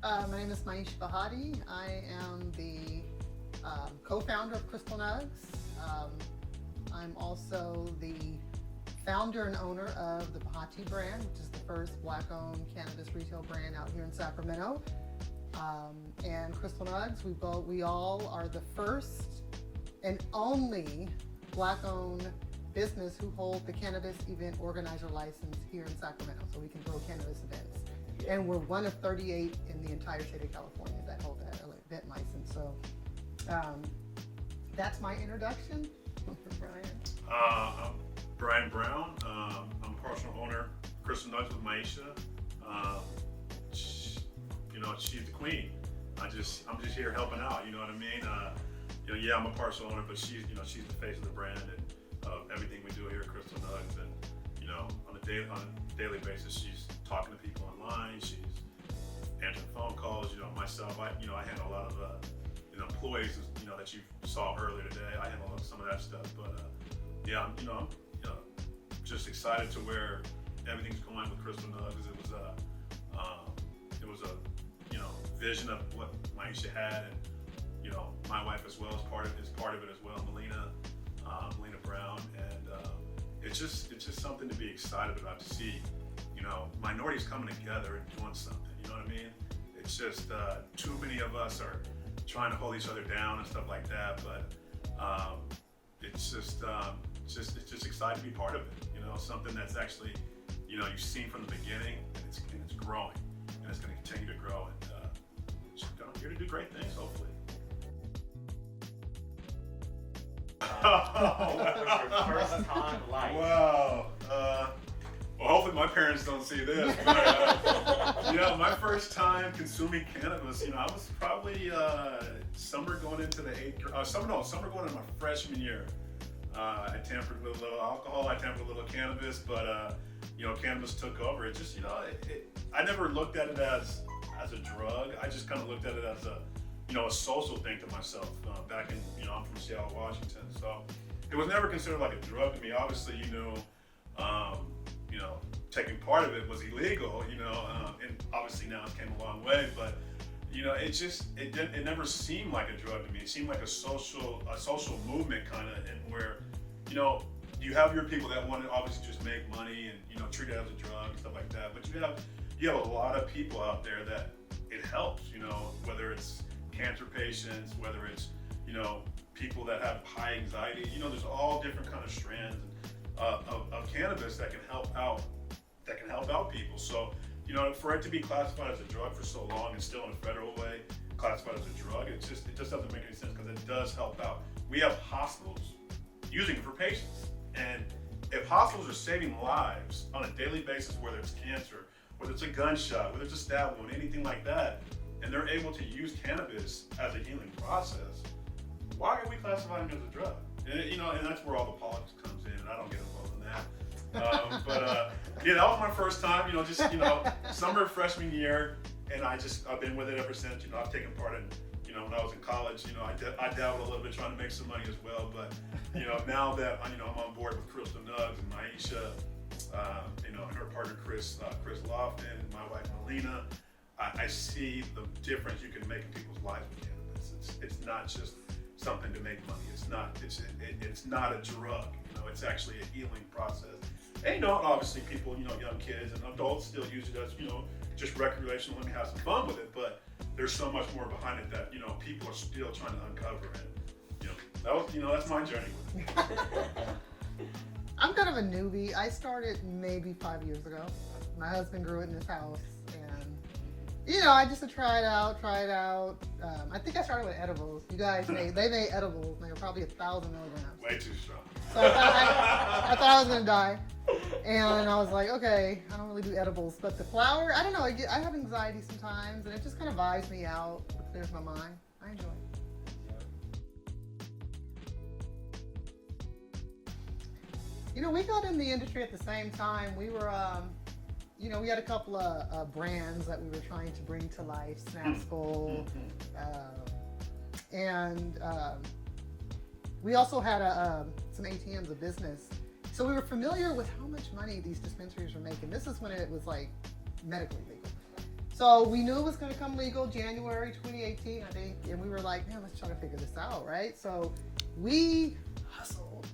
My name is Maisha Bahati. I am the co-founder of Crystal Nugs. I'm also the founder and owner of the Bahati Brand, which is the first Black-owned cannabis retail brand out here in Sacramento. And Crystal Nugs, we all are the first and only Black-owned business who hold the cannabis event organizer license here in Sacramento, so we can throw cannabis events. And we're one of 38 in the entire state of California that hold that event license. So that's my introduction. Brian. I'm Brian Brown. I'm a partial owner of Crystal Nugs with Maisha. She's the queen. I'm just here helping out. You know what I mean? Yeah, I'm a partial owner, but she's the face of the brand and everything we do here at Crystal Nugs. And on a daily basis, she's talking to people online. She's answering phone calls. Myself, I handle a lot of employees. That you saw earlier today. I handle some of that stuff. But I'm just excited to where everything's going with Crystal Nugs. It was a vision of what Maisha had, and my wife as well is part of it as well, Melina Brown, and it's just something to be excited about, to see minorities coming together and doing something. You know what I mean? It's just too many of us are trying to hold each other down and stuff like that, but it's just exciting to be part of it. Something that's actually you've seen from the beginning, and it's growing, and it's going to continue to grow, and I'm here to do great things, hopefully. What was your first time like? Wow. Well, hopefully my parents don't see this. But, my first time consuming cannabis, I was probably summer going into the summer going into my freshman year. I tampered with a little alcohol, I tampered with a little cannabis, but cannabis took over. It just, I never looked at it as a drug. I just kind of looked at it as a social thing to myself. Back in, I'm from Seattle, Washington, so it was never considered like a drug to me. Obviously, taking part of it was illegal, and obviously now it came a long way, but it never seemed like a drug to me. It seemed like a social movement kind of, and where, you have your people that want to obviously just make money and, treat it as a drug and stuff like that, but you have a lot of people out there that it helps, whether it's cancer patients, whether it's, people that have high anxiety, there's all different kind of strands of cannabis that can help out people. So, for it to be classified as a drug for so long and still in a federal way classified as a drug, it just doesn't make any sense, because it does help out. We have hospitals using it for patients, and if hospitals are saving lives on a daily basis, whether it's cancer, whether it's a gunshot, whether it's a stab wound, anything like that, and they're able to use cannabis as a healing process, why are we classifying it as a drug? And that's where all the politics comes in, and I don't get involved in that. That was my first time, summer freshman year, and I've been with it ever since. I've taken part in, when I was in college, I dabbled a little bit trying to make some money as well, but, now that, I'm on board with Crystal Nugs and Maisha, and her partner Chris Lofton, and my wife Melina, I see the difference you can make in people's lives with cannabis. It's not just something to make money. It's not a drug. It's actually a healing process. And obviously people, young kids and adults still use it as, just recreational and have some fun with it. But there's so much more behind it that people are still trying to uncover. And that's my journey with it. I'm kind of a newbie. I started maybe 5 years ago. My husband grew it in his house, and I just try it out. I think I started with edibles. You guys made edibles, and they were probably 1,000 milligrams. Way too strong. So I thought I was gonna die, and I was like, okay, I don't really do edibles, but the flower, I don't know. I have anxiety sometimes, and it just kind of vibes me out, clears my mind. I enjoy it. We got in the industry at the same time. We were, we had a couple of brands that we were trying to bring to life, Snap Skull, and we also had some ATMs, a business. So we were familiar with how much money these dispensaries were making. This is when it was like medically legal. So we knew it was going to come legal January 2018, I think, and we were like, man, let's try to figure this out, right? So we hustled.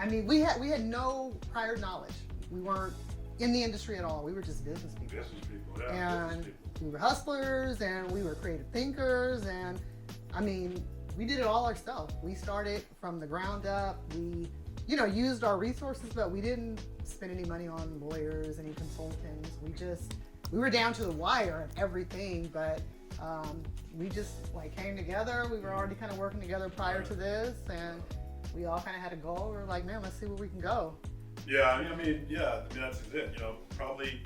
I mean, we had no prior knowledge. We weren't in the industry at all. We were just business people. Business people, yeah. And Business people. we were hustlers, and we were creative thinkers, and I mean, we did it all ourselves. We started from the ground up. We, used our resources, but we didn't spend any money on lawyers, any consultants. We were down to the wire of everything, but we just came together. We were already kind of working together prior to this, and we all kind of had a goal. We were like, man, let's see where we can go. Yeah, I mean, that's it. Probably,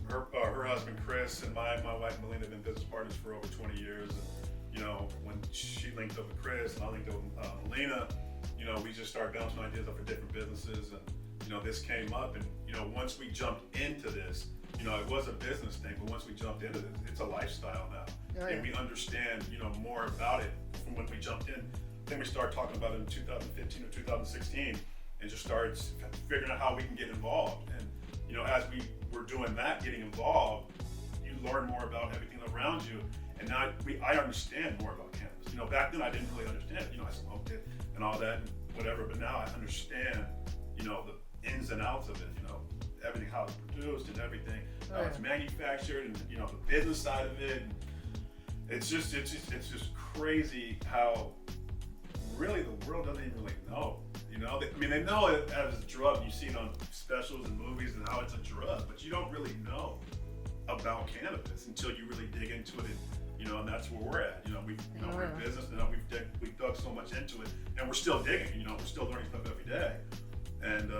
her husband Chris and my wife Melina have been business partners for over 20 years. And, when she linked up with Chris and I linked up with Melina, we just started bouncing ideas up for different businesses, and this came up, and once we jumped into this, it was a business thing, but once we jumped into this, it's a lifestyle now, Oh, yeah. and we understand more about it from when we jumped in. I think we started talking about it in 2015 or 2016, and just started figuring out how we can get involved. And as we were doing that, getting involved, you learn more about everything around you, and now I understand more about cannabis. Back then I didn't really understand it. I smoked it and all that and whatever, but now I understand the ins and outs of it, everything, how it's produced and everything, how it's manufactured, and the business side of it. And it's just crazy how really the world doesn't even really know. They know it as a drug. You see it on specials and movies and how it's a drug, but you don't really know about cannabis until you really dig into it. And that's where we're at. We're in business now. We've dug so much into it, and we're still digging. We're still learning stuff every day. And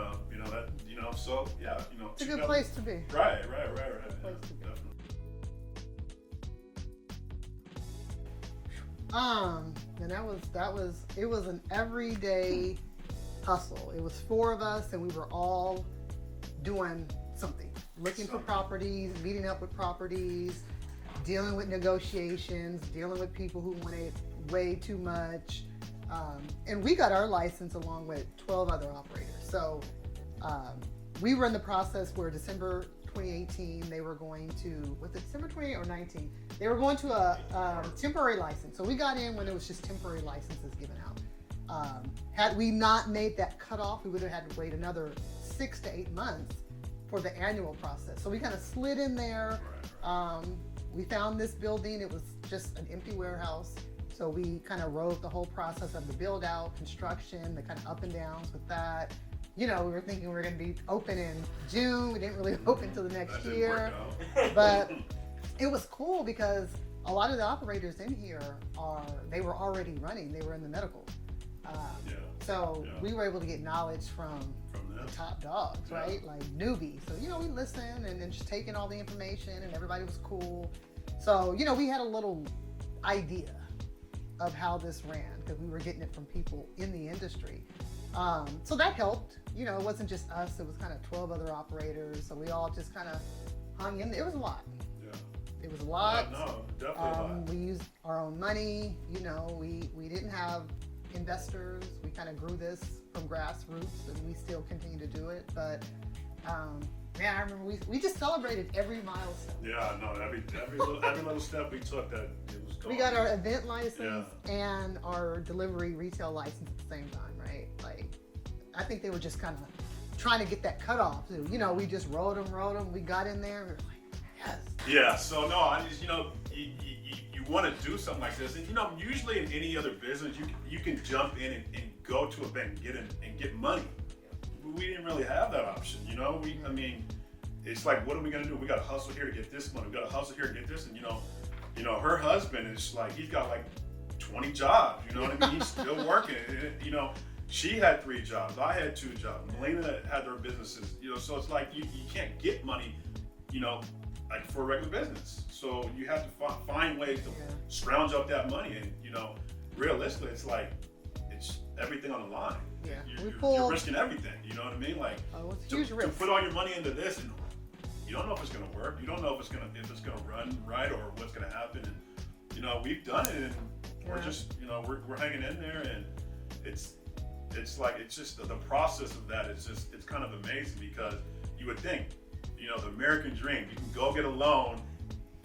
so yeah, It's a good place to be. Right. Place to be. Definitely. And it was an everyday hustle. It was 4 of us, and we were all doing something, looking for properties, meeting up with properties, dealing with negotiations, dealing with people who wanted way too much. And we got our license along with 12 other operators. So we were in the process where December 2018, they were going to, was it December 28 or 19? They were going to a temporary license. So we got in when it was just temporary licenses given out. Had we not made that cutoff, we would have had to wait another 6 to 8 months for the annual process. So we kind of slid in there. We found this building. It was just an empty warehouse. So we kind of rode the whole process of the build out, construction, the kind of up and downs with that. We were thinking we were going to be open in June. We didn't really open until the next year. But it was cool because a lot of the operators in here they were already running. They were in the medical. So we were able to get knowledge from the top dogs, right? Like newbies. So, we listened and then just taking all the information, and everybody was cool. So, we had a little idea of how this ran because we were getting it from people in the industry. So that helped. It wasn't just us. It was kind of 12 other operators. So we all just kind of hung in. It was a lot. Yeah. It was a lot. No, definitely a lot. We used our own money. We didn't have investors. We kind of grew this from grassroots, and we still continue to do it. But man, I remember we just celebrated every milestone. Yeah, no, every little step we took, that it was gone. We got our event license and our delivery retail license at the same time, right? I think they were just kind of trying to get that cutoff. So, we just rode them. We got in there. We were like, yes. Yeah. So no, I just you want to do something like this, and usually in any other business, you can jump in and go to a bank and get money. We didn't really have that option. I mean, it's like, what are we gonna do? We got to hustle here to get this money. We got to hustle here to get this, and her husband is like, he's got like 20 jobs. You know what I mean? He's still working. She had 3 jobs. I had 2 jobs. Melina had their businesses. So it's like you can't get money, like for a regular business. So you have to find ways to scrounge up that money, and realistically, it's like it's everything on the line. Yeah, you're risking everything. You know what I mean? Like it's a huge risk. To put all your money into this, and you don't know if it's going to work. You don't know if it's going to run right or what's going to happen. And we've done it, and we're just we're hanging in there, and it's just the process of that. It's kind of amazing because you would think the American dream. You can go get a loan,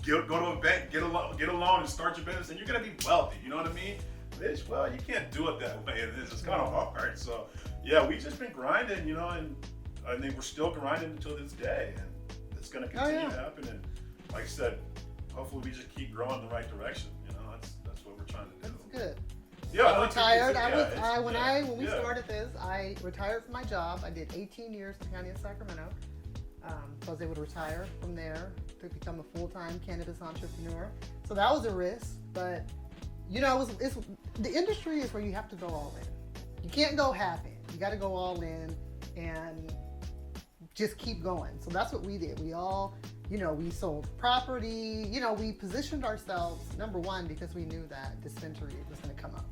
go to a bank, get a loan and start your business, and you're gonna be wealthy. You know what I mean? Bitch, well, you can't do it that way. It's kind of hard. So yeah, we just been grinding, and I think we're still grinding until this day, and it's gonna continue to happen. And like I said, hopefully we just keep growing in the right direction. That's what we're trying to do. That's good. Yeah, I retired. When we yeah. started this, I retired from my job. I did 18 years in the county of Sacramento. So I was able to retire from there to become a full-time cannabis entrepreneur. So that was a risk, but it's the industry is where you have to go all in. You can't go half in. You got to go all in and just keep going. So that's what we did. We all, we sold property. We positioned ourselves, number one, because we knew that dispensary was going to come up.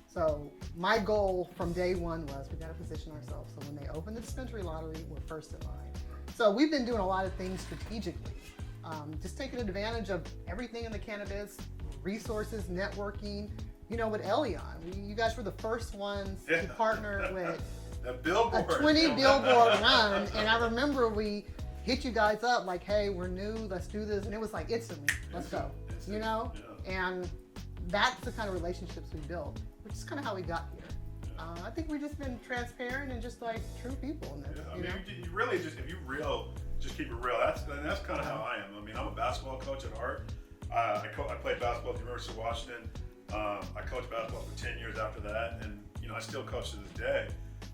So my goal from day one was we got to position ourselves so when they open the dispensary lottery, we're first in line. So we've been doing a lot of things strategically, just taking advantage of everything in the cannabis, resources, networking. With Elyon, you guys were the first ones to partner with a billboard. A 20 billboard run, and I remember we hit you guys up like, hey, we're new, let's do this, and it was like instantly, let's go, Yeah. And that's the kind of relationships we built, which is kind of how we got here. I think we've just been transparent and just like true people in this. You really just, if you just keep it real. That's kind of how I am. I mean, I'm a basketball coach at heart. I played basketball at the University of Washington. I coached basketball for 10 years after that, and I still coach to this day.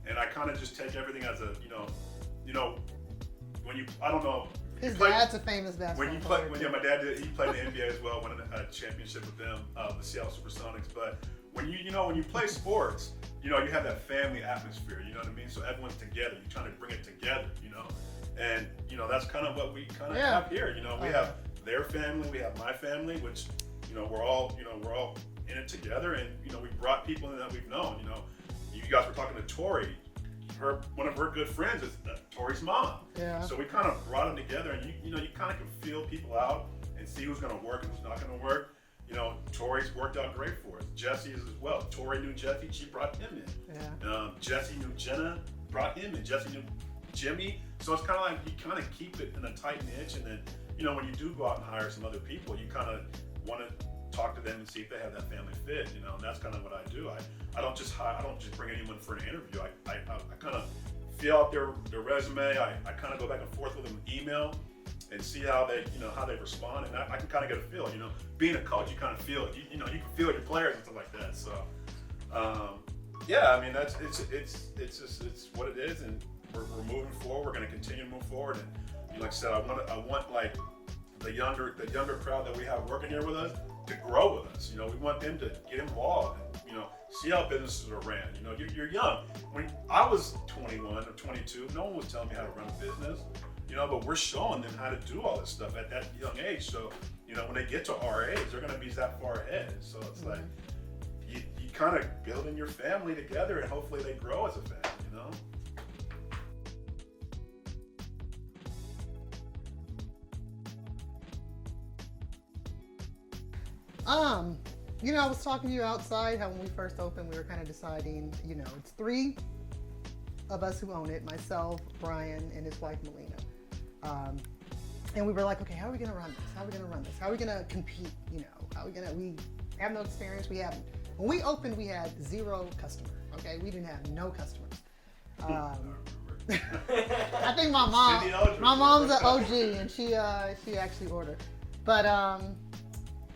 And I kind of just take everything as a, when you, I don't know. His dad's a famous basketball player. My dad did. He played in the NBA as well. Won a championship with them, the Seattle Supersonics. But when you play sports, you have that family atmosphere. You know what I mean? So everyone's together. You're trying to bring it together. And that's kind of what we kind of have here. We have their family, we have my family, which we're all in it together. And we brought people in that we've known. You guys were talking to Tori. One of her good friends is Tori's mom. Yeah. So we kind of brought them together, and you kind of can feel people out and see who's going to work and who's not going to work. Tori's worked out great for us. Jesse's as well. Tori knew Jesse, she brought him in. Yeah. Jesse knew Jenna, brought him in. Jesse knew Jimmy. So it's kind of like you kind of keep it in a tight niche, and then when you do go out and hire some other people, you kind of want to talk to them and see if they have that family fit, and that's kind of what I do. I don't just bring anyone for an interview. I kind of feel out their resume. I kind of go back and forth with them email and see how they how they respond, and I can kind of get a feel. Being a coach, you kind of feel it. You can feel your players and stuff like that. So yeah, I mean that's it's what it is, and we're moving forward. We're going to continue to move forward, and like I said, I want like the younger crowd that we have working here with us to grow with us. We want them to get involved and, see how businesses are ran. You're young. When I was 21 or 22, no one was telling me how to run a business, but we're showing them how to do all this stuff at that young age. So, when they get to our age, they're going to be that far ahead. So it's like, you kind of building your family together, and hopefully they grow as a family, I was talking to you outside how when we first opened, we were kind of deciding, it's three of us who own it, myself, Brian, and his wife, Melina. And we were like, okay, how are we going to run this? How are we going to run this? How are we going to compete? We have no experience. When we opened, we had 0 customers. Okay. We didn't have no customers. I think my mom's an OG, and she actually ordered. But,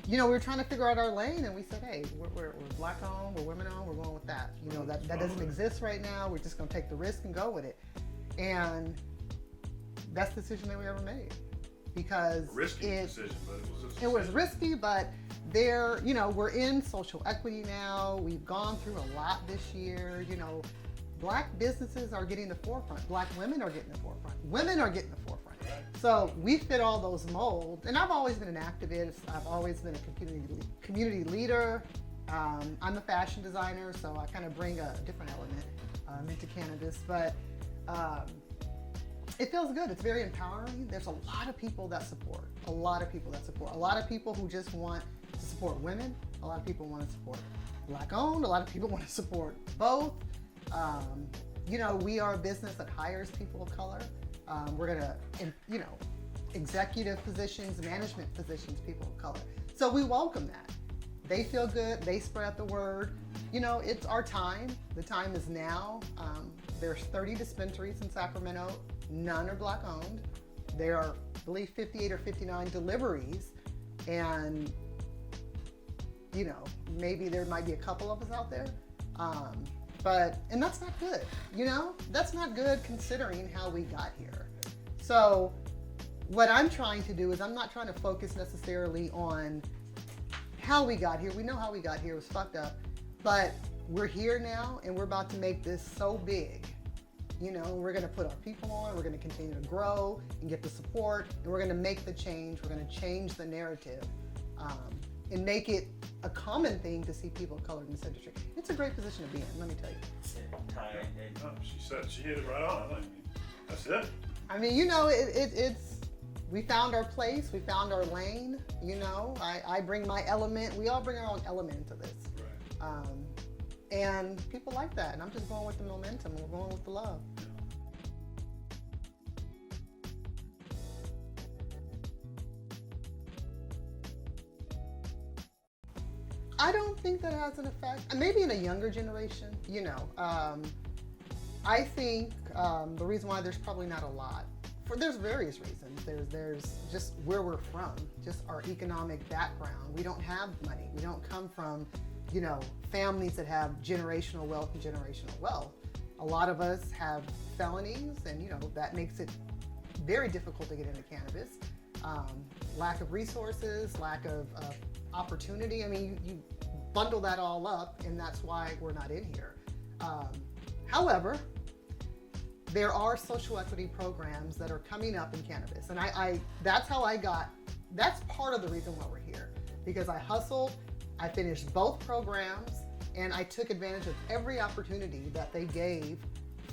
we were trying to figure out our lane, and we said, hey, we're black owned, we're women owned, we're going with that. That doesn't exist right now. We're just going to take the risk and go with it. And that's the decision that we ever made, because decision, but it was a decision. It was risky, but we're in social equity now. We've gone through a lot this year. Black businesses are getting the forefront. Black women are getting the forefront. Women are getting the forefront. So we fit all those molds. And I've always been an activist. I've always been a community leader. I'm a fashion designer, so I kind of bring a different element into cannabis. But it feels good. It's very empowering. There's a lot of people that support. A lot of people who just want to support women. A lot of people want to support black owned. A lot of people want to support both. We are a business that hires people of color. We're going to, executive positions, management positions, people of color. So we welcome that. They feel good. They spread the word. It's our time. The time is now. There's 30 dispensaries in Sacramento. None are Black owned. There are, I believe, 58 or 59 deliveries. And, maybe there might be a couple of us out there. And that's not good. That's not good considering how we got here. So what I'm trying to do is I'm not trying to focus necessarily on how we got here. We know how we got here. It was fucked up. But we're here now, and we're about to make this so big. We're going to put our people on. We're going to continue to grow and get the support, and we're going to make the change. We're going to change the narrative and make it a common thing to see people of color in this industry. It's a great position to be in, let me tell you. She hit it right on. That's it. It's we found our place. We found our lane. I bring my element. We all bring our own element into this. Right. And people like that. And I'm just going with the momentum. We're going with the love. I don't think that has an effect. Maybe in a younger generation, I think the reason why there's probably not a lot, there's various reasons. There's just where we're from, just our economic background. We don't have money. We don't come from, families that have generational wealth and generational wealth. A lot of us have felonies, and that makes it very difficult to get into cannabis. Lack of resources, lack of opportunity. You bundle that all up, and that's why we're not in here. However, there are social equity programs that are coming up in cannabis, and that's part of the reason why we're here, because I hustled, I finished both programs, and I took advantage of every opportunity that they gave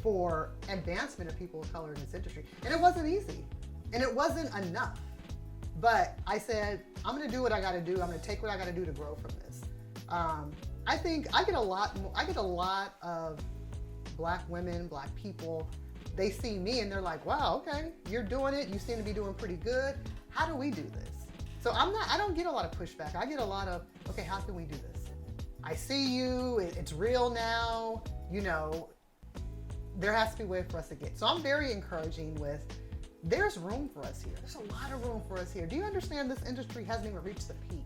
for advancement of people of color in this industry. And it wasn't easy, and it wasn't enough. But I said, I'm going to do what I got to do. I'm going to take what I got to do to grow from this. I think I get a lot of Black women, Black people. They see me and they're like, wow, okay, you're doing it. You seem to be doing pretty good. How do we do this? So I don't get a lot of pushback. I get a lot of, okay, how can we do this? I see you, it's real now, there has to be a way for us to get. So I'm very encouraging with, there's room for us here. There's a lot of room for us here. Do you understand this industry hasn't even reached the peak?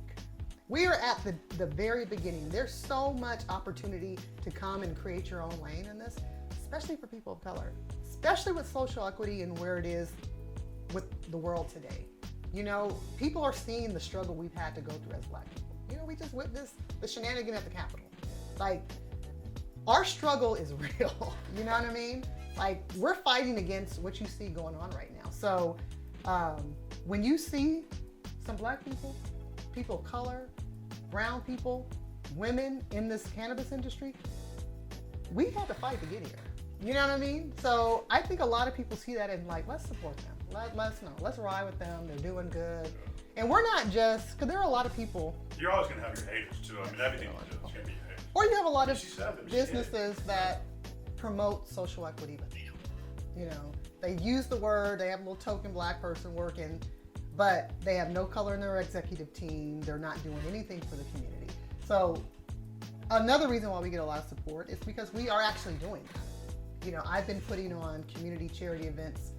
We are at the very beginning. There's so much opportunity to come and create your own lane in this, especially for people of color, especially with social equity and where it is with the world today. People are seeing the struggle we've had to go through as Black people. We just witnessed the shenanigan at the Capitol. Our struggle is real. You know what I mean? We're fighting against what you see going on right now. So when you see some Black people, people of color, brown people, women in this cannabis industry, we had to fight to get here. You know what I mean? So I think a lot of people see that and let's support them. Let's ride with them. They're doing good. And we're not just, because there are a lot of people. You're always going to have your haters too. Everything you do is going to be haters. Or you have a lot of businesses that promote social equity, but they don't. They use the word, they have a little token Black person working, but they have no color in their executive team. They're not doing anything for the community. So another reason why we get a lot of support is because we are actually doing that. I've been putting on community charity events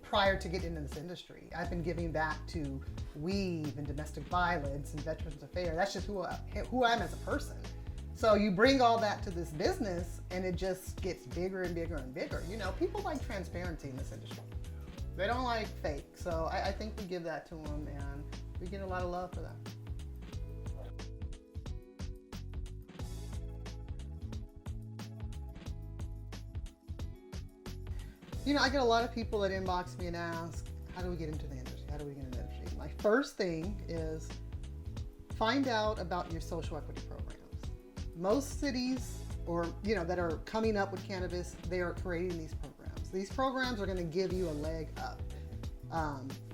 prior to getting into this industry. I've been giving back to WEAVE and domestic violence and Veterans Affairs. That's just who I am as a person. So you bring all that to this business and it just gets bigger and bigger and bigger. People like transparency in this industry. They don't like fake. So I think we give that to them and we get a lot of love for that. I get a lot of people that inbox me and ask, how do we get into the industry? How do we get into the industry? My first thing is find out about your social equity programs. Most cities that are coming up with cannabis, they are creating these programs. These programs are going to give you a leg up.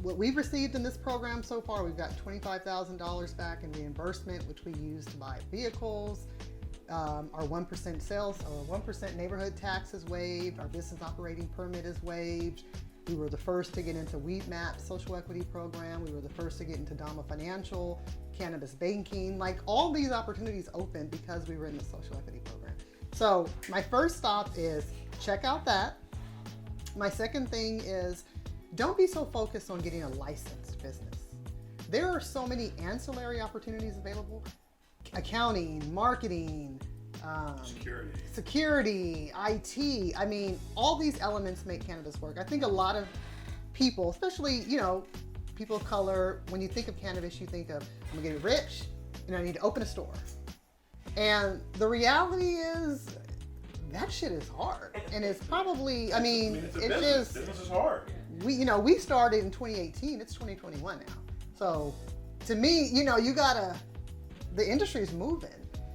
What we've received in this program so far, we've got $25,000 back in reimbursement, which we use to buy vehicles. Our 1% sales or 1% neighborhood tax is waived. Our business operating permit is waived. We were the first to get into Weed Map social equity program. We were the first to get into Dama Financial, cannabis banking. Like all these opportunities opened because we were in the social equity program. So my first stop is check out that. My second thing is don't be so focused on getting a licensed business. There are so many ancillary opportunities available. Accounting, marketing, security, IT. I mean, all these elements make cannabis work. I think a lot of people, especially, people of color, when you think of cannabis, you think of, I'm gonna get rich and I need to open a store. And the reality is that shit is hard. And it's probably, it's business. Business is hard. We started in 2018, it's 2021 now. So to me, the industry is moving.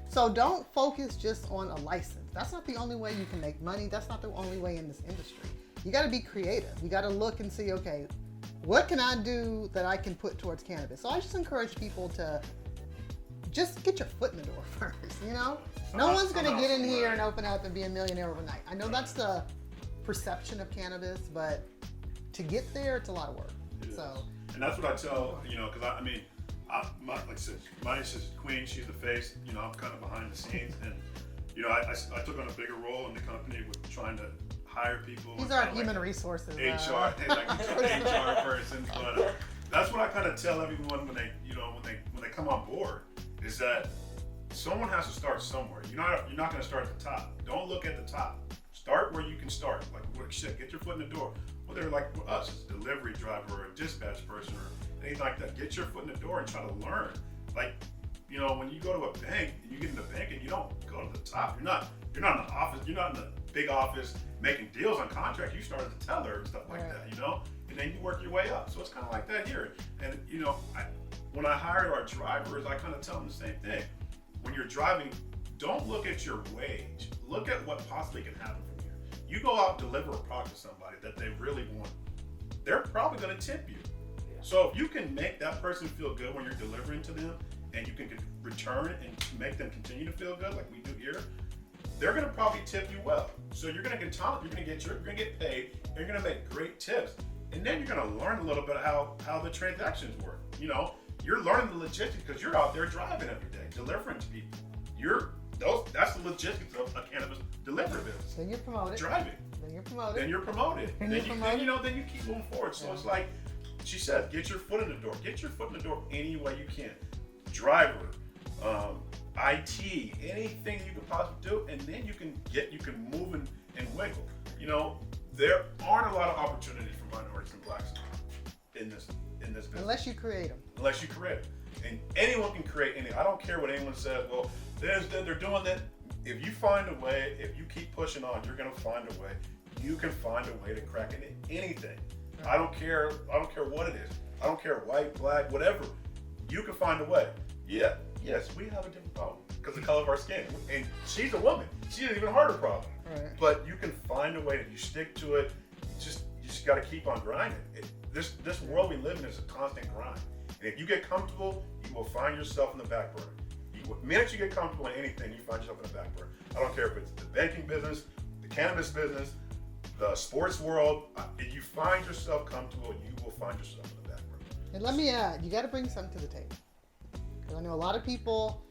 So don't focus just on a license. That's not the only way you can make money. That's not the only way in this industry. You got to be creative. You got to look and see, okay, what can I do that I can put towards cannabis? So I just encourage people to just get your foot in the door first, No one's going to get in here and open up and be a millionaire overnight. I know that's the perception of cannabis, but to get there, it's a lot of work. And that's what I tell, because like I said, Maisha's queen, she's the face, I'm kind of behind the scenes. And, I took on a bigger role in the company with trying to hire people. These are human resources. HR, HR person. But that's what I kind of tell everyone when they come on board is that someone has to start somewhere. You're not going to start at the top. Don't look at the top. Start where you can start. Like, get your foot in the door. Whether like us, as a delivery driver or a dispatch person or anything like that, get your foot in the door and try to learn. Like, when you go to a bank and you get in the bank and you don't go to the top, you're not in the office, you're not in the big office making deals on contract. You start as a teller and stuff like that, and then you work your way up. So it's kind of like that here. And when I hired our drivers, I kind of tell them the same thing. When you're driving, don't look at your wage. Look at what possibly can happen from here. You go out and deliver a product to somebody that they really want, they're probably going to tip you. So if you can make that person feel good when you're delivering to them, and you can return and make them continue to feel good, like we do here, they're going to probably tip you well. So you're going to get talent, you're going to get paid, and you're going to make great tips, and then you're going to learn a little bit how the transactions work. You're learning the logistics because you're out there driving every day, delivering to people. That's the logistics of a cannabis delivery business. Then you're promoted. Driving. Then you're promoted. Then you keep moving forward. So it's like she said, get your foot in the door. Get your foot in the door any way you can. Driver, IT, anything you can possibly do, and then you can move and wiggle. There aren't a lot of opportunities for minorities and blacks in this business. Unless you create them. And anyone can create anything. I don't care what anyone says. Well, they're doing that. If you find a way, if you keep pushing on, you're going to find a way. You can find a way to crack into anything. Right. I don't care what it is. I don't care white, black, whatever. You can find a way. Yeah, yes, we have a different problem because of the color of our skin. And she's a woman. She has an even harder problem. Right. But you can find a way that you stick to it. You just got to keep on grinding. This world we live in is a constant grind. And if you get comfortable, you will find yourself in the back burner. The minute you get comfortable in anything, you find yourself in the back burner. I don't care if it's the banking business, the cannabis business, the sports world. If you find yourself comfortable, you will find yourself in the back burner. And let me add, you got to bring something to the table. Because I know a lot of people,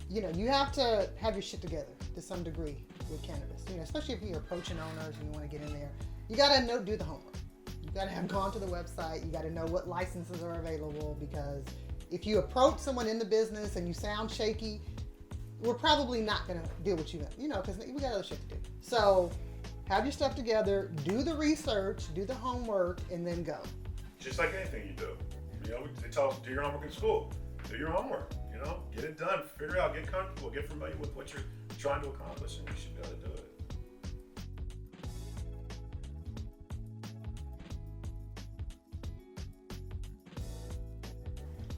you have to have your shit together to some degree with cannabis. Especially if you're approaching owners and you want to get in there. You got to do the homework. You got to have gone to the website. You got to know what licenses are available, because if you approach someone in the business and you sound shaky, we're probably not going to deal with you, because we got other shit to do. So have your stuff together, do the research, do the homework, and then go. Just like anything you do. They tell us do your homework in school. Do your homework. Get it done. Figure it out. Get comfortable. Get familiar with what you're trying to accomplish, and you should be able to do it.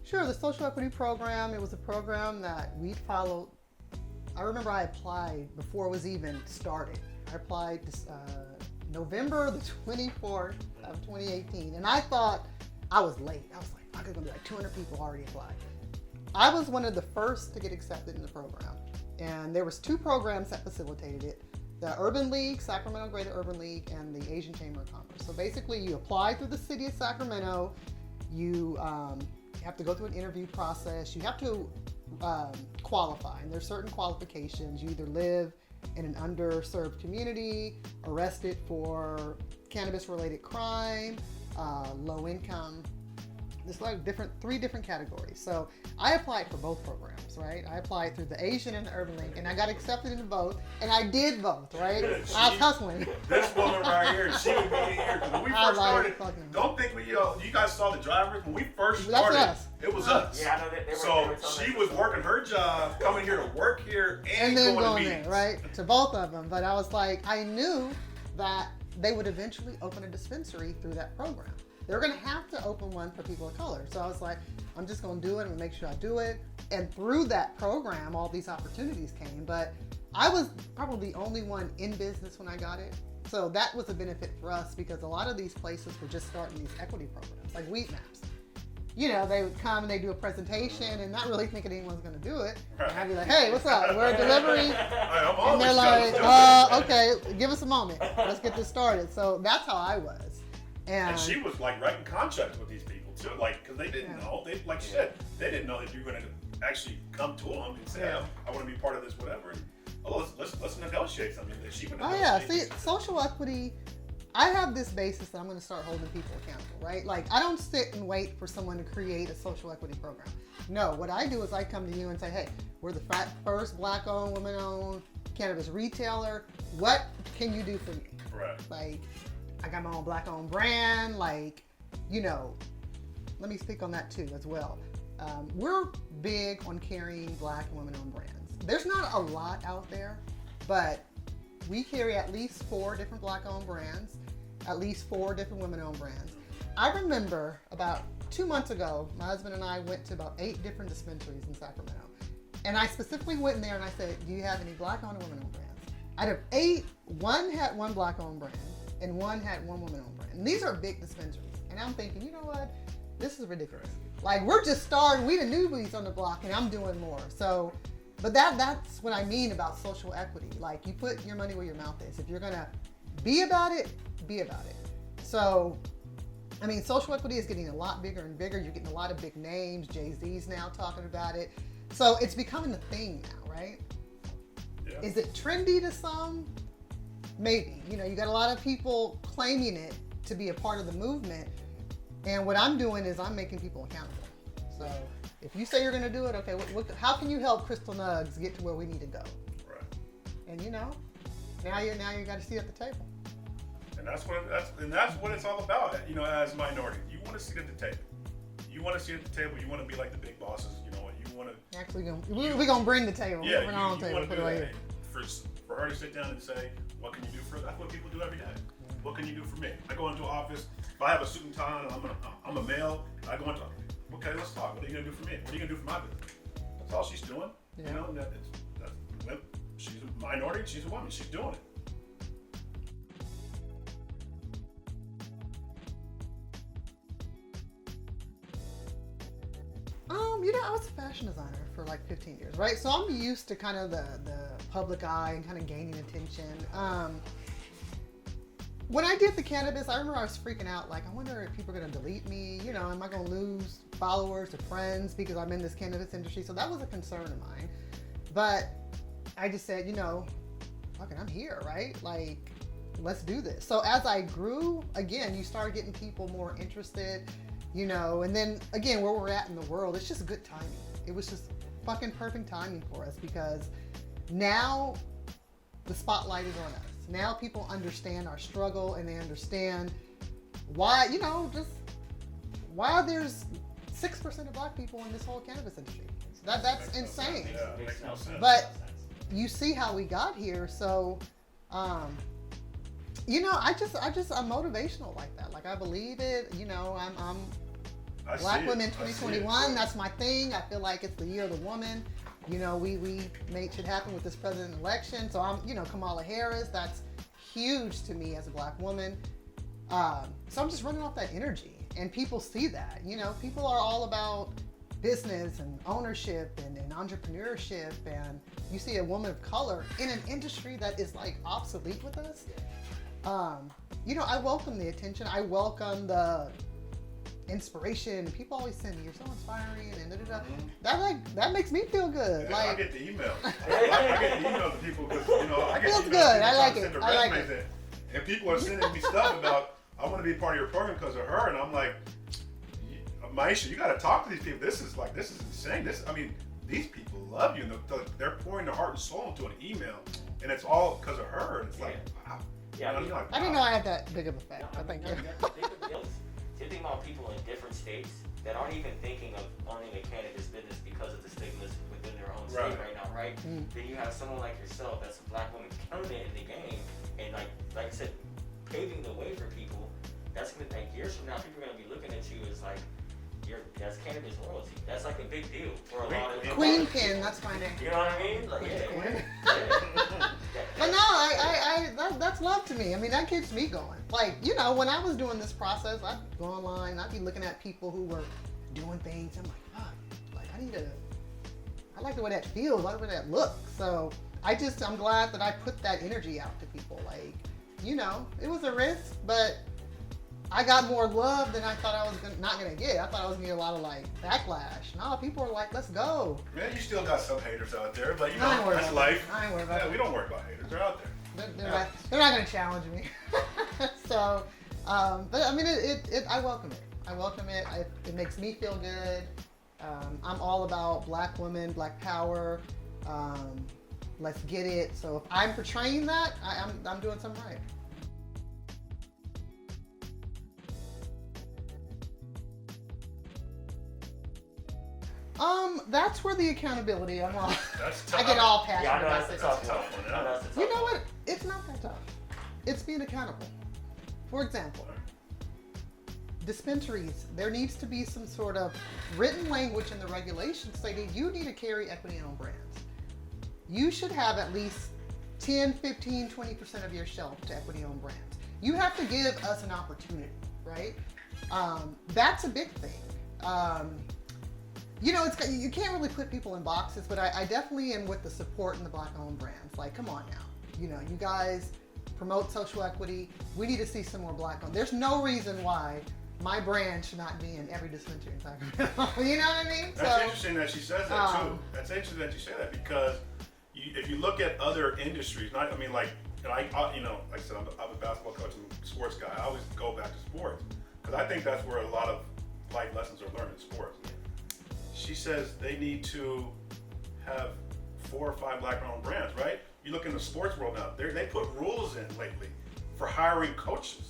Sure, the social equity program, it was a program that we followed. I remember I applied before it was even started. I applied November the 24th of 2018, and I thought I was late. I was like, fuck, it's gonna be like 200 people already applied. I was one of the first to get accepted in the program, and there was 2 programs that facilitated it. the Urban League, Sacramento Greater Urban League, and the Asian Chamber of Commerce. So basically, you apply through the city of Sacramento. You have to go through an interview process. You have to qualify, and there's certain qualifications. You either live in an underserved community, arrested for cannabis-related crime, low income. There's like three different categories. So I applied for both programs, right? I applied through the Asian and the Urban League, and I got accepted into both, and I did both, right? I was hustling. This woman right here, she would be here. When we first started, don't think you guys saw the drivers. When we first started, it was us. Yeah, I know they were. So she was working her job, coming here to work here, and then going to going meetings. there, right? To both of them. But I was like, I knew that they would eventually open a dispensary through that program. They're going to have to open one for people of color. So I was like, I'm just going to do it and make sure I do it. And through that program, all these opportunities came. But I was probably the only one in business when I got it. So that was a benefit for us because a lot of these places were just starting these equity programs, like Weed Maps. You know, they would come and they do a presentation and not really thinking anyone's going to do it. And I'd be like, hey, what's up? We're a delivery. And they're like, okay, give us a moment. Let's get this started. So that's how I was. And she was like writing contracts with these people too, like because they didn't know. They like she said, they didn't know that you were going to actually come to them and say, I want to be part of this, whatever. And, let's negotiate something. That she would. Oh yeah, see, social equity. I have this basis that I'm going to start holding people accountable, right? Like I don't sit and wait for someone to create a social equity program. No, what I do is I come to you and say, hey, we're the first Black-owned, women-owned cannabis retailer. What can you do for me? Right. Like. I got my own Black-owned brand, like, you know, let me speak on that too as well. We're big on carrying Black and women-owned brands. There's not a lot out there, but we carry at least 4 different Black-owned brands, at least 4 different women-owned brands. I remember about 2 months ago, my husband and I went to about 8 different dispensaries in Sacramento. And I specifically went in there and I said, do you have any Black-owned or women-owned brands? Out of 8, 1 had 1 Black-owned brand. And 1 had 1 woman-owned brand. And these are big dispensaries. And I'm thinking, you know what? This is ridiculous. Like, we're just starting. We the newbies on the block, and I'm doing more. So, but that's what I mean about social equity. Like, you put your money where your mouth is. If you're going to be about it, be about it. So, I mean, social equity is getting a lot bigger and bigger. You're getting a lot of big names. Jay-Z's now talking about it. So, it's becoming a thing now, right? Yeah. Is it trendy to some? Maybe. You know, you got a lot of people claiming it to be a part of the movement. And what I'm doing is I'm making people accountable. So if you say you're going to do it, okay, how can you help Crystal Nugs get to where we need to go? Right. And you know, now you got to sit at the table. And that's what it's all about. You know, as a minority, you want to sit at the table. You want to sit at the table. You want to be like the big bosses. You know, you want to. Actually, we're gonna bring the table. Yeah, we're bring our own table. Put it right here. For her to sit down and say, what can you do for us? That's what people do every day. What can you do for me? I go into an office, if I have a suit and tie and I'm a male, I go into, okay, let's talk. What are you going to do for me? What are you going to do for my business? That's all she's doing. Yeah. You know, she's a minority, she's a woman, she's doing it. You know, I was a fashion designer for like 15 years, right? So I'm used to kind of the public eye and kind of gaining attention. When I did the cannabis, I remember I was freaking out. Like, I wonder if people are going to delete me. You know, am I going to lose followers or friends because I'm in this cannabis industry? So that was a concern of mine. But I just said, you know, fucking, I'm here, right? Like, let's do this. So as I grew, again, you start getting people more interested. You know, and then again, where we're at in the world, it's just good timing. It was just fucking perfect timing for us because now the spotlight is on us. Now people understand our struggle and they understand why, you know, just why there's 6% of Black people in this whole cannabis industry. So that's insane. Yeah, makes no sense. But you see how we got here. So, you know, I'm motivational like that. Like I believe it. You know, I'm Black Women 2021. That's my thing. I feel like it's the year of the woman. You know, we made shit happen with this president election. So I'm, you know, Kamala Harris. That's huge to me as a Black woman. So I'm just running off that energy, and people see that. You know, people are all about business and ownership and entrepreneurship, and you see a woman of color in an industry that is like obsolete with us, you know, I welcome the attention. I welcome the inspiration. People always send me, "You're so inspiring," and that makes me feel good. Yeah, like I get the email. I get the email to people because, you know, I get feels emails good. people I like trying to it. send their I like resumes it. in. And people are sending me stuff about, I want to be part of your program because of her, and I'm like, Maisha, you got to talk to these people. This is insane. These people love you, and they're pouring their heart and soul into an email, and it's all because of her. And it's like, wow. Yeah, You know, I didn't know I had that big of a effect. No, I think. you have to think about people in different states that aren't even thinking of owning a cannabis business because of the stigmas within their own state right now, right? Then you have someone like yourself that's a black woman killing it in the game, and like I said, paving the way for people. That's gonna, like, years from now, people are gonna be looking at you as like, that's cannabis royalty. That's like a big deal for a lot of Queen Pin, that's my name. You know what I mean? Like, But no, that's love to me. I mean, that keeps me going. Like, you know, when I was doing this process, I'd go online, I'd be looking at people who were doing things. I'm like, fuck, like I like the way that feels, I like the way that looks. So I'm glad that I put that energy out to people. Like, you know, it was a risk, but I got more love than I thought I was not gonna get. I thought I was gonna get a lot of like backlash. No, people are like, let's go. Man, you still got some haters out there, but you I ain't know, worried that's about life. that. I ain't worried about Yeah, that. we don't worry about haters. They're out there. They're not gonna challenge me. So, but I mean, I welcome it. I welcome it. It makes me feel good. I'm all about black women, black power. Let's get it. So if I'm portraying that, I'm doing something right. That's where the accountability. I'm all. That's tough. I get all yeah, I passionate know about that's it. a tough one. tough one, yeah. I know that's a tough You know one. what? It's not that tough. It's being accountable. For example, dispensaries, there needs to be some sort of written language in the regulations stating you need to carry equity-owned brands. You should have at least 10, 15, 20% of your shelf to equity-owned brands. You have to give us an opportunity, right? That's a big thing. You know, you can't really put people in boxes, but I definitely am with the support in the black-owned brands. Like, come on now. You know, you guys promote social equity. We need to see some more black-owned. There's no reason why my brand should not be in every dispensary in Sacramento. You know what I mean? That's interesting that she says that too. That's interesting that you say that because if you look at other industries, like I said, I'm a basketball coach and sports guy. I always go back to sports because I think that's where a lot of life lessons are learned in sports. She says they need to have 4 or 5 black-owned brands, right? You look in the sports world now; they put rules in lately for hiring coaches.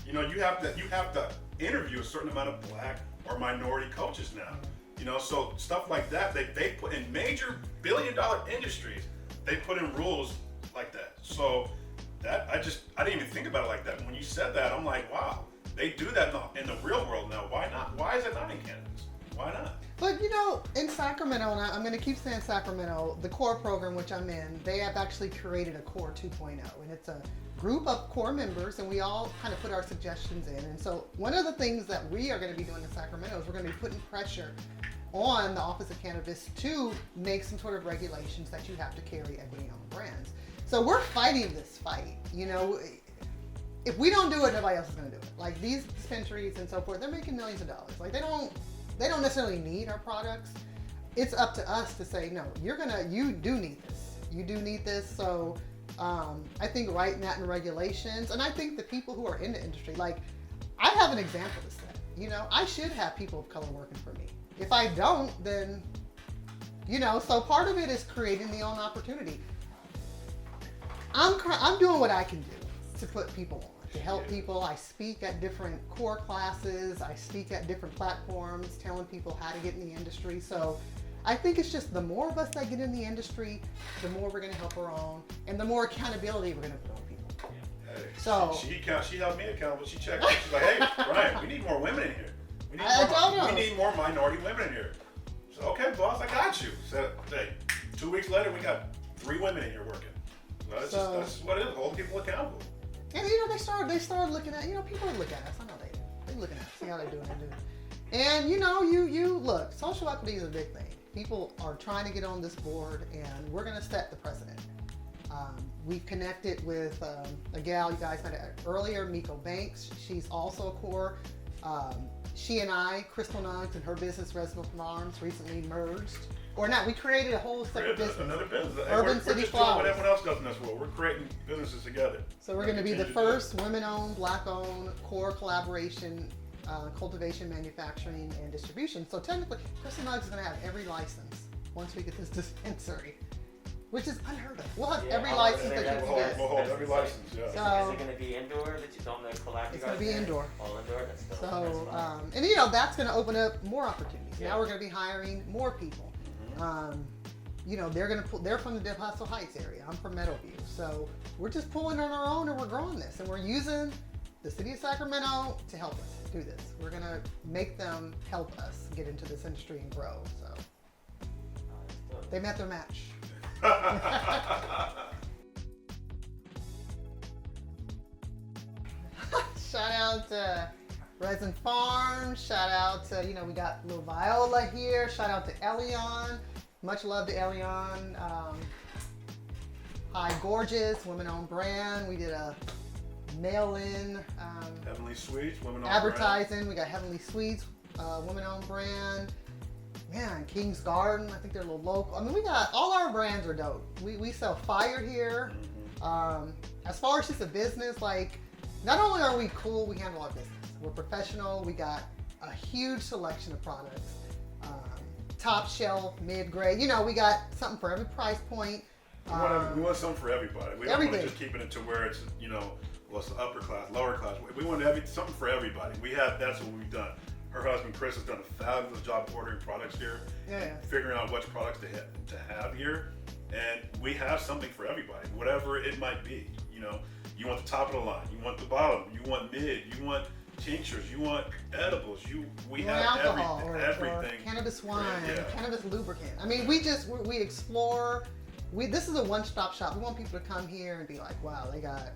You know, you have to interview a certain amount of black or minority coaches now. You know, so stuff like that, they put in major billion-dollar industries, they put in rules like that. So that I didn't even think about it like that. And when you said that, I'm like, wow, they do that in the real world now. Why not? Why is it not in cannabis? Why not? But you know, in Sacramento, and I'm going to keep saying Sacramento, the core program which I'm in, they have actually created a core 2.0, and it's a group of core members, and we all kind of put our suggestions in. And so one of the things that we are going to be doing in Sacramento is we're going to be putting pressure on the Office of Cannabis to make some sort of regulations that you have to carry equity-owned brands. So we're fighting this fight. You know, if we don't do it, nobody else is going to do it. Like these dispensaries and so forth, they're making millions of dollars. Like they don't necessarily need our products. It's up to us to say, no, you do need this. You do need this. So I think writing that in regulations, and I think the people who are in the industry, like I have an example to set. You know, I should have people of color working for me. If I don't, then, you know, so part of it is creating the own opportunity. I'm doing what I can do to put people on, to help people. I speak at different core classes. I speak at different platforms, telling people how to get in the industry. So I think it's just the more of us that get in the industry, the more we're going to help our own, and the more accountability we're going to put on people. Hey, So she held me accountable. She checked me. She's like, hey, Ryan, we need more women in here. We need more minority women in here. So okay, boss, I got you. So hey, 2 weeks later, we got 3 women in here working. So that's what it is. Hold people accountable. And you know, they started looking at, you know, people look at us. I know they do. They looking at us, see how they're doing. And you look, social equity is a big thing. People are trying to get on this board, and we're going to set the precedent. We've connected with a gal you guys met earlier, Miko Banks. She's also a core. She and I, Crystal Nugs and her business, Resident Farms, recently merged. Or not, we created a whole separate business. Another business. Urban we're City just Flowers. doing what everyone else does in this world. We're creating businesses together. So we're going to be the first women-owned, black-owned core collaboration, cultivation, manufacturing, and distribution. So technically, Crystal Nugs is going to have every license once we get this dispensary, which is unheard of. We'll have every license that you can get. We'll hold every license, yeah. So, is it going to be indoor that you don't collab? It's going to be indoor. All indoor? That's dope. So, and that's going to open up more opportunities. Yeah. Now we're going to be hiring more people. They're from the Del Paso Heights area. I'm from Meadowview. So we're just pulling on our own and we're growing this. And we're using the city of Sacramento to help us do this. We're going to make them help us get into this industry and grow. So they met their match. Shout out to Resin Farms. Shout out to, we got little Viola here. Shout out to Elyon. Much love to Elyon. Hi Gorgeous, women-owned brand. We did a mail-in Heavenly Sweets, women-owned advertising. brand. We got Heavenly Sweets, women-owned brand. Man, King's Garden. I think they're a little local. I mean, we got all our brands are dope. We sell fire here. As far as just a business, like, not only are we cool, we handle our business. We're professional. We got a huge selection of products. Top shelf, mid-grade. We got something for every price point. We want something for everybody. We don't want to just keeping it to where it's, it's the upper class, lower class. We want something for everybody. That's what we've done. Her husband Chris has done a fabulous job ordering products here, figuring out which products to have here, and we have something for everybody, whatever it might be. You want the top of the line, you want the bottom, you want mid, you want tinctures, you want edibles, we have alcohol everything. Or cannabis wine, yeah. Cannabis lubricant. I mean, we explore. This is a one-stop shop. We want people to come here and be like, wow, they got.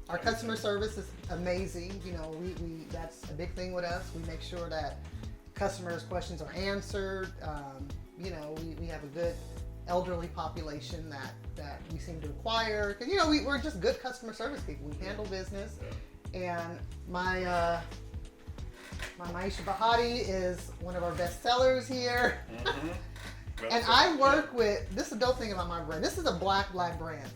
Our customer service is amazing. We that's a big thing with us. We make sure that customers' questions are answered. We have a good elderly population that we seem to acquire. Because, we're just good customer service people. We handle business. And my Maisha Bahati is one of our best sellers here. And I work with, this is the dope thing about my brand. This is a black brand.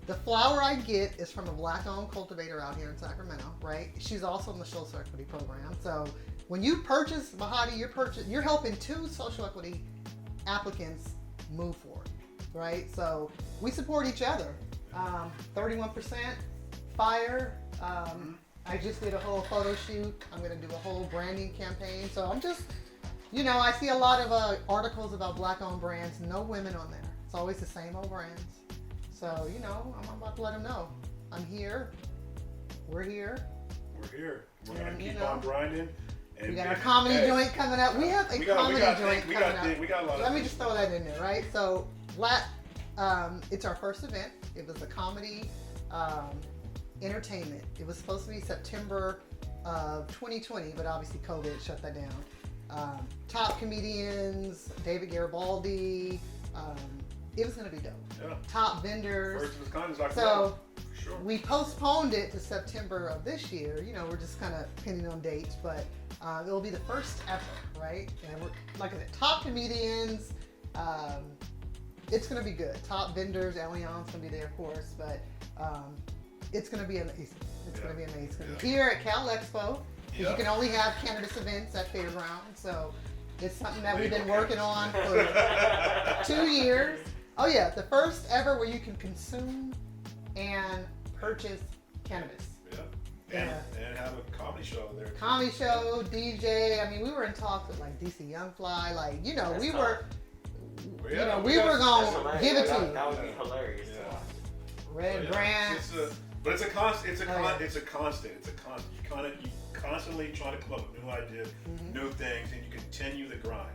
The flower I get is from a black-owned cultivator out here in Sacramento, right? She's also in the social equity program. So when you purchase Bahati, you're helping 2 social equity applicants move forward, right? So we support each other. 31% fire. I just did a whole photo shoot. I'm going to do a whole branding campaign. So I'm just, I see a lot of articles about black-owned brands. No women on there. It's always the same old brands. So, I'm about to let them know. I'm here. We're here. We're here. We're going to keep on grinding. And we got our comedy joint coming up. We have a comedy joint coming up. We got a lot of Let me just throw that in there, right? So, it's our first event. It was a comedy entertainment. It was supposed to be September of 2020, but obviously COVID shut that down. Top comedians, David Garibaldi. It was going to be dope. Yeah. Top vendors. First of its kind is like so sure. We postponed it to September of this year. We're just kind of pinning on dates, but it'll be the first ever, right? And we're, like I said, top comedians. It's going to be good. Top vendors. Elyon's going to be there, of course, but it's going to be amazing. It's going to be amazing. Here at Cal Expo, you can only have cannabis events at Fairground, so it's something that we've been working on for 2 years. Oh yeah, the first ever where you can consume and purchase cannabis. Yeah. And have a comedy show there. Comedy show, DJ. I mean, we were in talks with like DC Youngfly. Like, we were gonna give it to you. That would be hilarious to watch. Red Brand. But it's a constant. It's a constant. You constantly trying to come up with new ideas, new things, and you continue the grind.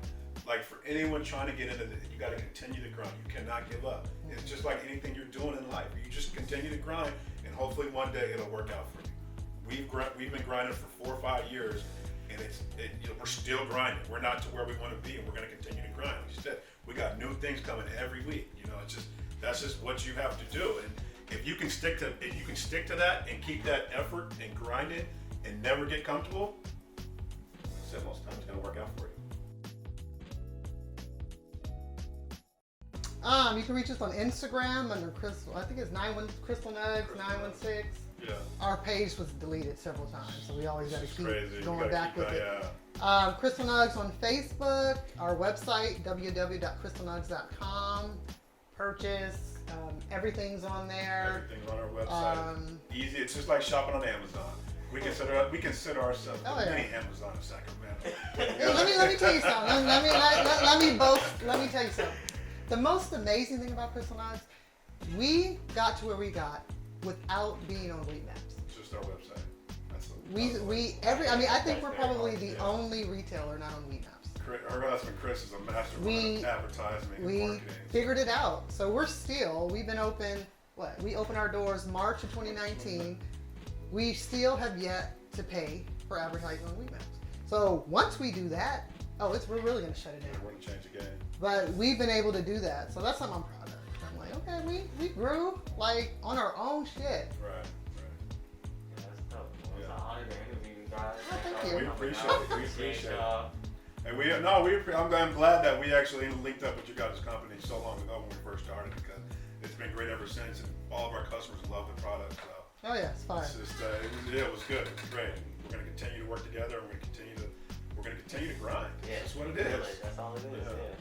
Like for anyone trying to get into this, you got to continue the grind. You cannot give up. It's just like anything you're doing in life. You just continue to grind, and hopefully one day it'll work out for you. We've been grinding for 4 or 5 years, and we're still grinding. We're not to where we want to be, and we're going to continue to grind. Like you said, we got new things coming every week. You know, that's just what you have to do. And if you can stick to that and keep that effort and grind it and never get comfortable, like I said, most times it's going to work out for you. You can reach us on Instagram under Crystal. I think it's Crystal Nugs 916. Yeah. Our page was deleted several times, so we always got to keep Crazy. going back with it. Yeah. Crystal Nugs on Facebook. Our website www.crystalnugs.com. Purchase. Everything's on there. Everything's on our website. Easy. It's just like shopping on Amazon. We consider ourselves the mini Amazon of Sacramento. Let me tell you something. Let me tell you something. The most amazing thing about Crystal Nugs, we got to where we got without being on Weed Maps. It's just our website. I think we're probably the only retailer not on Weed Maps. Our husband Chris is a master of advertising and marketing. We figured it out. So we've been open, we opened our doors March of 2019. We still have yet to pay for advertising on Weed Maps. So once we do that, we're really going to shut it down. We're going to change the game. But we've been able to do that. So that's something I'm proud of. I'm like, okay, we grew like on our own shit. Right. Yeah, that's dope. It's an honor to interview you guys. Oh, thank you. We appreciate it. And I'm glad that we actually linked up with you guys' company so long ago when we first started, because it's been great ever since, and all of our customers love the product. So Oh yeah, it's fine. it's just, it was good. It was great. We're going to continue to work together, and we're going to continue to grind. Yeah, That's what it is. That's all it is. Yeah. Yeah.